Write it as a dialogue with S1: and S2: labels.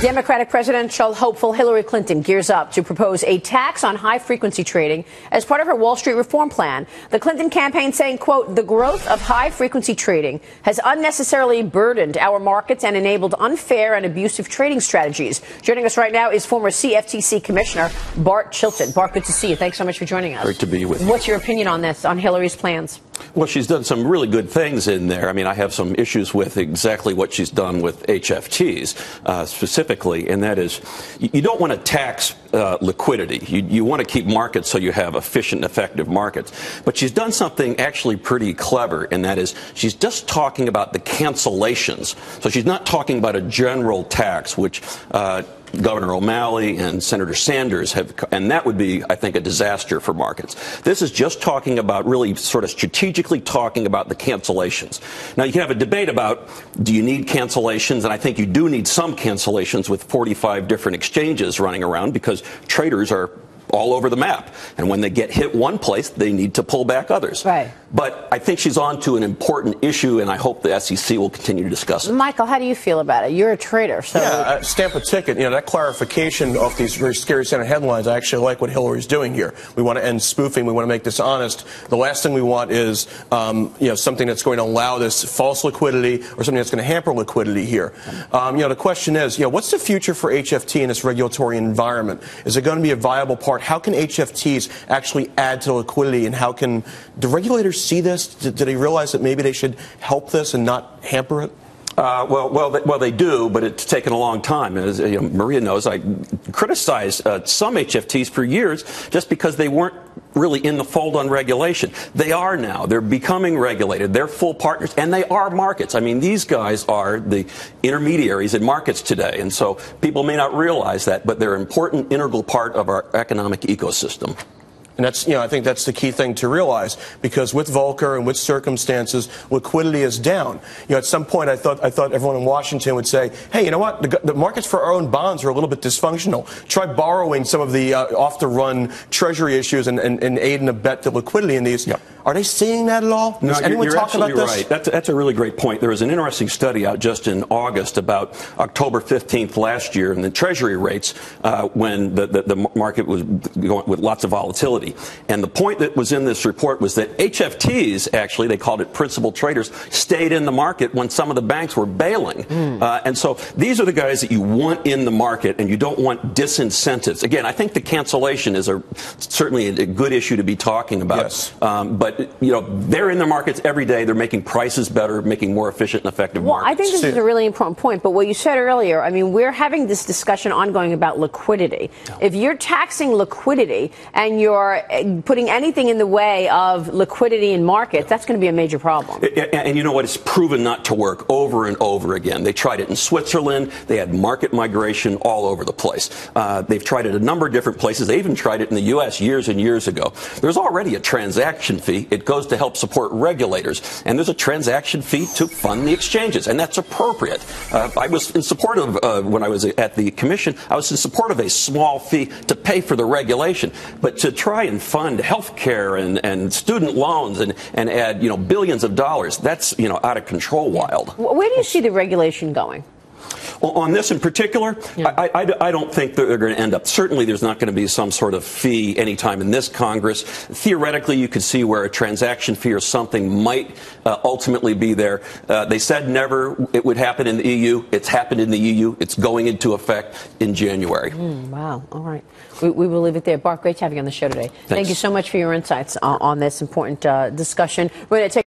S1: Democratic presidential hopeful Hillary Clinton gears up to propose a tax on high-frequency trading as part of her Wall Street reform plan. The Clinton campaign saying, quote, the growth of high-frequency trading has unnecessarily burdened our markets and enabled unfair and abusive trading strategies. Joining us right now is former CFTC Commissioner Bart Chilton. Bart, good to see you. Thanks so much for joining us.
S2: Great to be with you.
S1: What's your opinion on this, on Hillary's plans?
S2: Well, she's done some really good things in there. I mean, I have some issues with exactly what she's done with HFTs specifically, and that is you don't want to tax liquidity. You want to keep markets so you have efficient, effective markets. But she's done something actually pretty clever, and that is she's just talking about the cancellations. So she's not talking about a general tax, which Governor O'Malley and Senator Sanders have, and that would be, I think, a disaster for markets. This is just talking about really sort of strategically talking about the cancellations. Now, you can have a debate about, do you need cancellations? And I think you do need some cancellations with 45 different exchanges running around because traders are all over the map. And when they get hit one place, they need to pull back others.
S1: Right.
S2: But I think she's on to an important issue, and I hope the SEC will continue to discuss it.
S1: Michael, how do you feel about it? You're a trader. So
S3: yeah, stamp a ticket. You know, that clarification of these very scary Senate headlines, I actually like what Hillary's doing here. We want to end spoofing. We want to make this honest. The last thing we want is, something that's going to allow this false liquidity or something that's going to hamper liquidity here. The question is, what's the future for HFT in this regulatory environment? Is it going to be a viable part? How can HFTs actually add to liquidity, and how can the regulators see this? Do they realize that maybe they should help this and not hamper it?
S2: Well, they do, but it's taken a long time. As Maria knows, I criticized some HFTs for years just because they weren't really in the fold on regulation. They are now. They're becoming regulated. They're full partners, and they are markets. I mean, these guys are the intermediaries in markets today, and so people may not realize that, but they're an important, integral part of our economic ecosystem.
S3: And that's, I think that's the key thing to realize, because with Volcker and with circumstances, liquidity is down. At some point, I thought everyone in Washington would say, hey, you know what? The markets for our own bonds are a little bit dysfunctional. Try borrowing some of the off-the-run Treasury issues and aid and abet the liquidity in these. Yep. Are they seeing that at all?
S2: No,
S3: Does anyone
S2: you're
S3: talk about
S2: absolutely
S3: this?
S2: Right. That's a really great point. There was an interesting study out just in August about October 15th last year, and the Treasury rates when the market was going with lots of volatility. And the point that was in this report was that HFTs, actually, they called it principal traders, stayed in the market when some of the banks were bailing. And so these are the guys that you want in the market, and you don't want disincentives. Again, I think the cancellation is certainly a good issue to be talking about. Yes. But they're in the markets every day. They're making prices better, making more efficient and effective markets.
S1: Well, I think this is a really important point. But what you said earlier, I mean, we're having this discussion ongoing about liquidity. If you're taxing liquidity and you're putting anything in the way of liquidity in markets, that's going to be a major problem.
S2: And you know what? It's proven not to work over and over again. They tried it in Switzerland. They had market migration all over the place. They've tried it a number of different places. They even tried it in the U.S. years and years ago. There's already a transaction fee. It goes to help support regulators. And there's a transaction fee to fund the exchanges. And that's appropriate. I was in support of, when I was at the commission, I was in support of a small fee to pay for the regulation. But to try and fund health care and student loans and add, billions of dollars, that's, out of control wild.
S1: Where do you see the regulation going?
S2: Well, on this in particular, I don't think that they're going to end up. Certainly, there's not going to be some sort of fee anytime in this Congress. Theoretically, you could see where a transaction fee or something might ultimately be there. They said never it would happen in the EU. It's happened in the EU. It's going into effect in January.
S1: Wow. All right. We will leave it there. Bart, great to have you on the show today. Thank you so much for your insights on this important discussion. We're going to take